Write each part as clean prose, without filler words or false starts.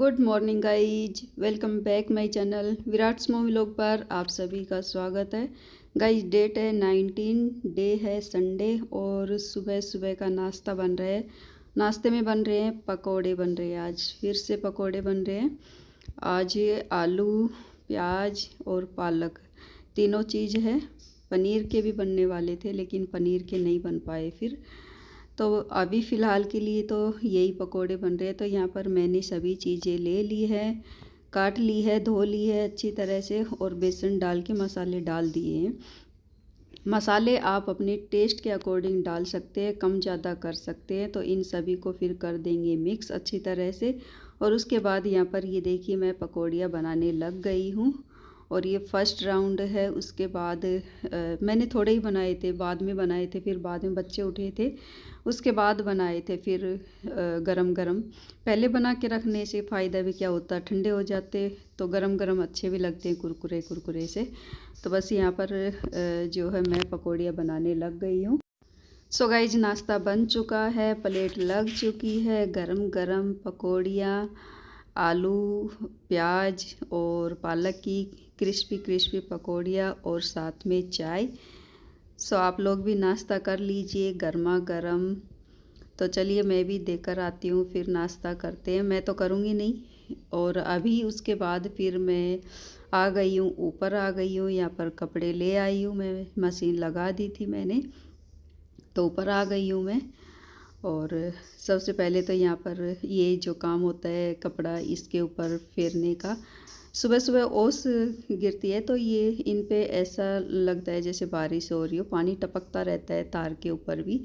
Good morning guys, welcome back my channel Virat small vlog पर आप सभी का स्वागत है। गाइज डेट है 19, डे है संडे और सुबह सुबह का नाश्ता बन रहा है। नाश्ते में बन रहे हैं पकोड़े बन रहे हैं। आज फिर से पकोड़े बन रहे हैं। आज आलू प्याज और पालक तीनों चीज़ है। पनीर के भी बनने वाले थे लेकिन पनीर के नहीं बन पाए। फिर तो अभी फ़िलहाल के लिए तो यही पकोड़े बन रहे हैं। तो यहाँ पर मैंने सभी चीज़ें ले ली है, काट ली है, धो ली है अच्छी तरह से और बेसन डाल के मसाले डाल दिए हैं। मसाले आप अपने टेस्ट के अकॉर्डिंग डाल सकते हैं, कम ज़्यादा कर सकते हैं। तो इन सभी को फिर कर देंगे मिक्स अच्छी तरह से। और उसके बाद यहाँ पर ये देखिए मैं पकौड़ियाँ बनाने लग गई हूँ और ये फर्स्ट राउंड है। उसके बाद मैंने थोड़े ही बनाए थे, बाद में बनाए थे, फिर बाद में बच्चे उठे थे उसके बाद बनाए थे। फिर गरम गरम पहले बना के रखने से फ़ायदा भी क्या होता, ठंडे हो जाते तो गरम गरम अच्छे भी लगते हैं कुरकुरे कुरकुरे से। तो बस यहाँ पर जो है मैं पकौड़ियाँ बनाने लग गई हूँ। सो गाइज नाश्ता बन चुका है, प्लेट लग चुकी है, गरम गरम पकौड़ियाँ आलू प्याज और पालक की क्रिस्पी क्रिस्पी पकौड़ियाँ और साथ में चाय। सो आप लोग भी नाश्ता कर लीजिए गर्मा गर्म। तो चलिए मैं भी देकर आती हूँ, फिर नाश्ता करते हैं। मैं तो करूँगी नहीं और अभी उसके बाद फिर मैं आ गई हूँ, ऊपर आ गई हूँ। यहाँ पर कपड़े ले आई हूँ, मैं मशीन लगा दी थी मैंने, तो ऊपर आ गई हूँ मैं। और सबसे पहले तो यहाँ पर ये जो काम होता है कपड़ा इसके ऊपर फेरने का, सुबह सुबह ओस गिरती है तो ये इन पे ऐसा लगता है जैसे बारिश हो रही हो, पानी टपकता रहता है तार के ऊपर भी।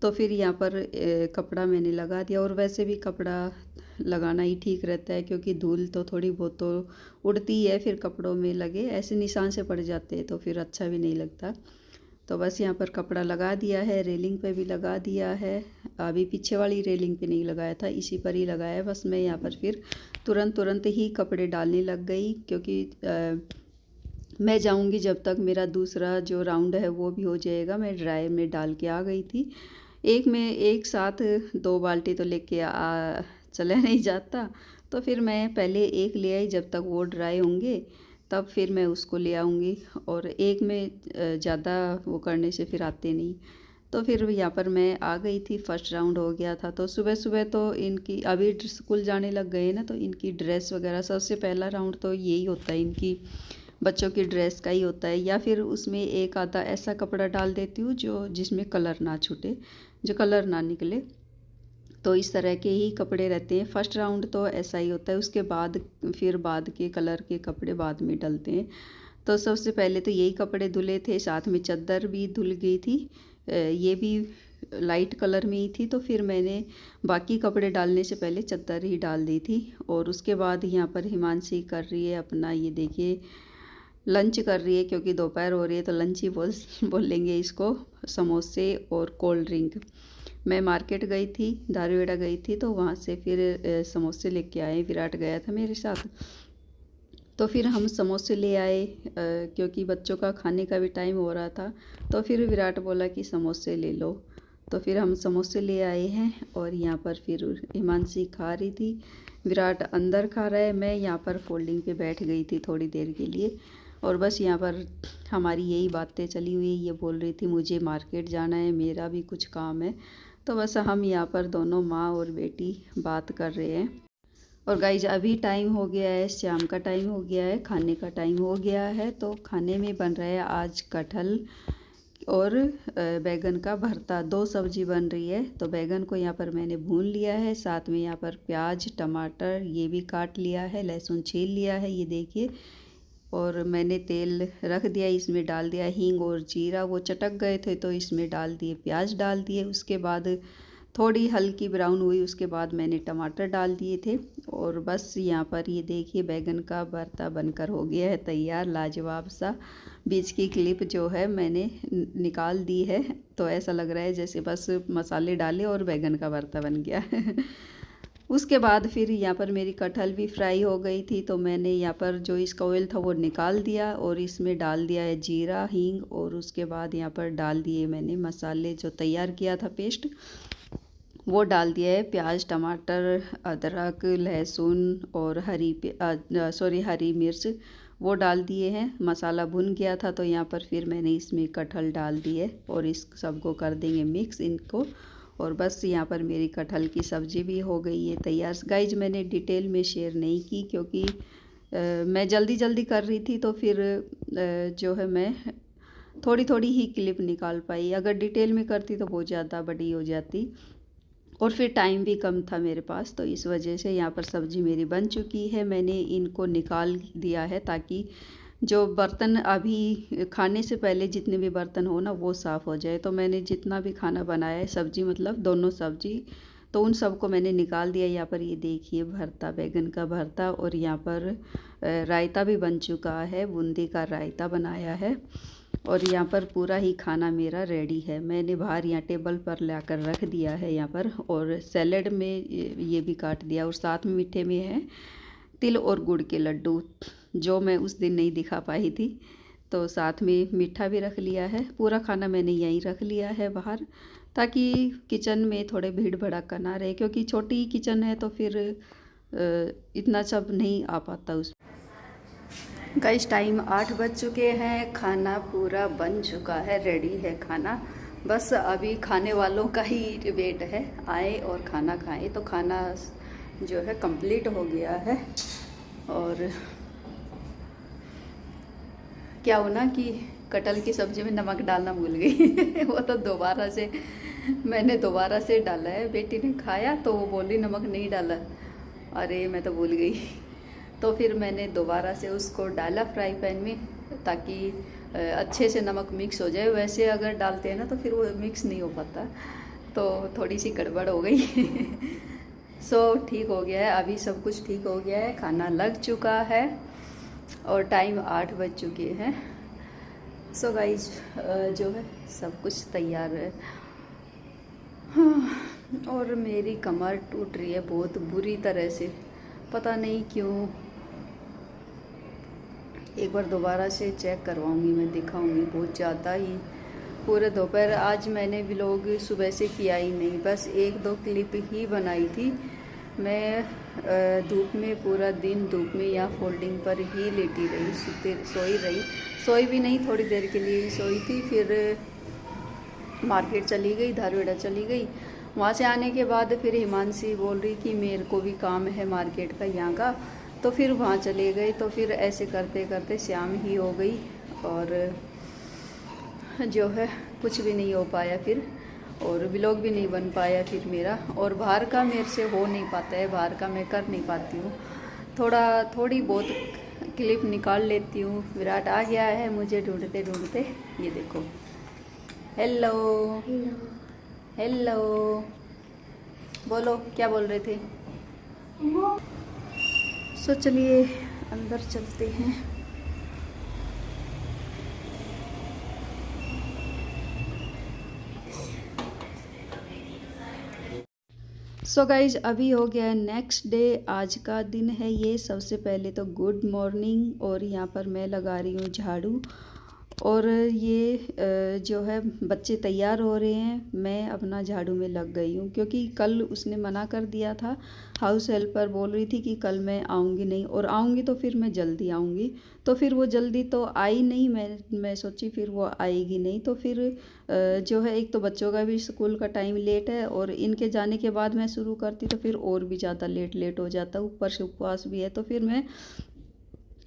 तो फिर यहाँ पर कपड़ा मैंने लगा दिया। और वैसे भी कपड़ा लगाना ही ठीक रहता है क्योंकि धूल तो थोड़ी बहुत तो उड़ती है, फिर कपड़ों में लगे ऐसे निशान से पड़ जाते हैं तो फिर अच्छा भी नहीं लगता। तो बस यहाँ पर कपड़ा लगा दिया है, रेलिंग पे भी लगा दिया है। अभी पीछे वाली रेलिंग पे नहीं लगाया था, इसी पर ही लगाया है। बस मैं यहाँ पर फिर तुरंत ही कपड़े डालने लग गई क्योंकि मैं जाऊँगी जब तक मेरा दूसरा जो राउंड है वो भी हो जाएगा। मैं ड्रायर में डाल के आ गई थी। एक साथ 2 बाल्टी तो लेके चला नहीं जाता, तो फिर मैं पहले एक ले आई, जब तक वो ड्राई होंगे तब फिर मैं उसको ले आऊँगी। और एक में ज़्यादा वो करने से फिर आते नहीं। तो फिर यहाँ पर मैं आ गई थी, फर्स्ट राउंड हो गया था। तो सुबह सुबह तो इनकी अभी स्कूल जाने लग गए ना, तो इनकी ड्रेस वगैरह सबसे पहला राउंड तो यही होता है, इनकी बच्चों की ड्रेस का ही होता है। या फिर उसमें एक आधा ऐसा कपड़ा डाल देती हूँ जो जिसमें कलर ना छूटे, जो कलर ना निकले। तो इस तरह के ही कपड़े रहते हैं। फर्स्ट राउंड तो ऐसा ही होता है, उसके बाद फिर बाद के कलर के कपड़े बाद में डलते हैं। तो सबसे पहले तो यही कपड़े धुले थे, साथ में चादर भी धुल गई थी, ये भी लाइट कलर में ही थी। तो फिर मैंने बाकी कपड़े डालने से पहले चादर ही डाल दी थी। और उसके बाद यहाँ पर हिमांशी कर रही है अपना, ये देखिए लंच कर रही है क्योंकि दोपहर हो रही है तो लंच ही बोल लेंगे इसको, समोसे और कोल्ड ड्रिंक। मैं मार्केट गई थी, धारीवेड़ा गई थी, तो वहाँ से फिर समोसे लेके आए। विराट गया था मेरे साथ, तो फिर हम समोसे ले आए क्योंकि बच्चों का खाने का भी टाइम हो रहा था। तो फिर विराट बोला कि समोसे ले लो, तो फिर हम समोसे ले आए हैं। और यहाँ पर फिर हिमांशी खा रही थी, विराट अंदर खा रहा है, मैं यहाँ पर फोल्डिंग पे बैठ गई थी थोड़ी देर के लिए। और बस यहाँ पर हमारी यही बातें चली हुई। ये बोल रही थी मुझे मार्केट जाना है, मेरा भी कुछ काम है। तो बस हम यहाँ पर दोनों माँ और बेटी बात कर रहे हैं। और गाइज अभी टाइम हो गया है, शाम का टाइम हो गया है, खाने का टाइम हो गया है। तो खाने में बन रहा है आज कटहल और बैगन का भरता, 2 सब्जी बन रही है। तो बैगन को यहाँ पर मैंने भून लिया है, साथ में यहाँ पर प्याज टमाटर ये भी काट लिया है, लहसुन छील लिया है, ये देखिए। और मैंने तेल रख दिया, इसमें डाल दिया हींग और जीरा, वो चटक गए थे तो इसमें डाल दिए, प्याज डाल दिए। उसके बाद थोड़ी हल्की ब्राउन हुई, उसके बाद मैंने टमाटर डाल दिए थे। और बस यहाँ पर ये देखिए बैगन का भरता बनकर हो गया है तैयार, लाजवाब सा। बीच की क्लिप जो है मैंने निकाल दी है, तो ऐसा लग रहा है जैसे बस मसाले डाले और बैगन का भरता बन गया उसके बाद फिर यहाँ पर मेरी कटहल भी फ्राई हो गई थी, तो मैंने यहाँ पर जो इसका ऑयल था वो निकाल दिया और इसमें डाल दिया है जीरा हींग। और उसके बाद यहाँ पर डाल दिए मैंने मसाले जो तैयार किया था पेस्ट, वो डाल दिया है, प्याज टमाटर अदरक लहसुन और हरी मिर्च वो डाल दिए हैं। मसाला भुन गया था तो यहाँ पर फिर मैंने इसमें कटहल डाल दिए और इस सबको कर देंगे मिक्स इनको। और बस यहाँ पर मेरी कटहल की सब्ज़ी भी हो गई है तैयार। गाइज मैंने डिटेल में शेयर नहीं की क्योंकि मैं जल्दी जल्दी कर रही थी, तो फिर जो है मैं थोड़ी थोड़ी ही क्लिप निकाल पाई। अगर डिटेल में करती तो बहुत ज़्यादा बड़ी हो जाती और फिर टाइम भी कम था मेरे पास, तो इस वजह से यहाँ पर सब्ज़ी मेरी बन चुकी है। मैंने इनको निकाल दिया है ताकि जो बर्तन अभी खाने से पहले जितने भी बर्तन हो ना वो साफ़ हो जाए। तो मैंने जितना भी खाना बनाया है सब्ज़ी मतलब दोनों सब्ज़ी, तो उन सबको मैंने निकाल दिया। यहाँ पर ये देखिए भरता, बैगन का भरता, और यहाँ पर रायता भी बन चुका है, बूंदी का रायता बनाया है। और यहाँ पर पूरा ही खाना मेरा रेडी है। मैंने बाहर यहाँ टेबल पर लाकर रख दिया है यहाँ पर, और सैलेड में ये भी काट दिया। और साथ में मीठे में है तिल और गुड़ के लड्डू, जो मैं उस दिन नहीं दिखा पाई थी, तो साथ में मीठा भी रख लिया है। पूरा खाना मैंने यहीं रख लिया है बाहर, ताकि किचन में थोड़े भीड़ भड़ाका ना रहे, क्योंकि छोटी किचन है तो फिर इतना सब नहीं आ पाता उस। गाइस टाइम 8 बज चुके हैं, खाना पूरा बन चुका है, रेडी है खाना। बस अभी खाने वालों का ही वेट है, आए और खाना खाएं। तो खाना जो है कंप्लीट हो गया है। और क्या हो ना कि कटहल की सब्ज़ी में नमक डालना भूल गई वो तो मैंने दोबारा से डाला है। बेटी ने खाया तो वो बोली नमक नहीं डाला, अरे मैं तो भूल गई। तो फिर मैंने दोबारा से उसको डाला फ्राई पैन में, ताकि अच्छे से नमक मिक्स हो जाए। वैसे अगर डालते हैं ना तो फिर वो मिक्स नहीं हो पाता, तो थोड़ी सी गड़बड़ हो गई सो ठीक हो गया है, अभी सब कुछ ठीक हो गया है। खाना लग चुका है और टाइम 8 बज चुके हैं। सो गाइज जो है सब कुछ तैयार है। और मेरी कमर टूट रही है बहुत बुरी तरह से, पता नहीं क्यों। एक बार दोबारा से चेक करवाऊंगी, मैं दिखाऊंगी। बहुत ज़्यादा ही पूरे दोपहर आज मैंने व्लॉग सुबह से किया ही नहीं, बस 1-2 क्लिप ही बनाई थी। मैं धूप में पूरा दिन धूप में या फोल्डिंग पर ही लेटी रही, सोई भी नहीं, थोड़ी देर के लिए ही सोई थी। फिर मार्केट चली गई, धारवेड़ा चली गई। वहाँ से आने के बाद फिर हिमांशी बोल रही कि मेरे को भी काम है मार्केट का यहाँ का, तो फिर वहाँ चले गए। तो फिर ऐसे करते करते शाम ही हो गई और जो है कुछ भी नहीं हो पाया फिर, और व्लॉग भी नहीं बन पाया फिर मेरा। और बाहर का मेरे से हो नहीं पाता है, बाहर का मैं कर नहीं पाती हूँ। थोड़ी बहुत क्लिप निकाल लेती हूँ। विराट आ गया है मुझे ढूंढते ढूंढते, ये देखो। हेलो हेलो, बोलो क्या बोल रहे थे। सो चलिए अंदर चलते हैं। सो गाइज अभी हो गया नेक्स्ट डे, आज का दिन है ये। सबसे पहले तो गुड मॉर्निंग। और यहाँ पर मैं लगा रही हूँ झाड़ू, और ये जो है बच्चे तैयार हो रहे हैं, मैं अपना झाड़ू में लग गई हूँ। क्योंकि कल उसने मना कर दिया था, हाउस हेल्पर बोल रही थी कि कल मैं आऊँगी नहीं, और आऊँगी तो फिर मैं जल्दी आऊँगी। तो फिर वो जल्दी तो आई नहीं, मैं सोची फिर वो आएगी नहीं। तो फिर जो है एक तो बच्चों का भी स्कूल का टाइम लेट है, और इनके जाने के बाद मैं शुरू करती तो फिर और भी ज़्यादा लेट हो जाता। ऊपर से उपवास भी है, तो फिर मैं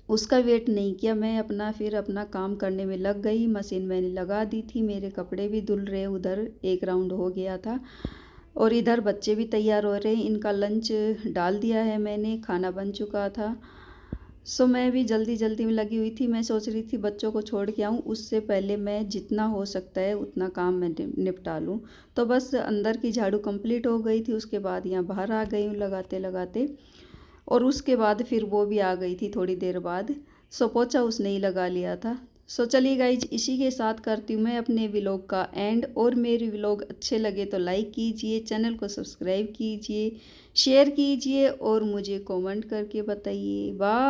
उसका वेट नहीं किया। मैं फिर अपना काम करने में लग गई। मशीन मैंने लगा दी थी, मेरे कपड़े भी धुल रहे, उधर एक राउंड हो गया था, और इधर बच्चे भी तैयार हो रहे हैं। इनका लंच डाल दिया है मैंने, खाना बन चुका था। सो मैं भी जल्दी जल्दी में लगी हुई थी। मैं सोच रही थी बच्चों को छोड़ के आऊँ, उससे पहले मैं जितना हो सकता है उतना काम मैं निपटा लूँ। तो बस अंदर की झाड़ू कंप्लीट हो गई थी, उसके बाद यहाँ बाहर आ गई हूँ लगाते लगाते। और उसके बाद फिर वो भी आ गई थी थोड़ी देर बाद। सो पोछा उसने ही लगा लिया था। सो चलिए गाइज इसी के साथ करती हूँ मैं अपने व्लॉग का एंड। और मेरे व्लॉग अच्छे लगे तो लाइक कीजिए, चैनल को सब्सक्राइब कीजिए, शेयर कीजिए और मुझे कमेंट करके बताइए। बाय।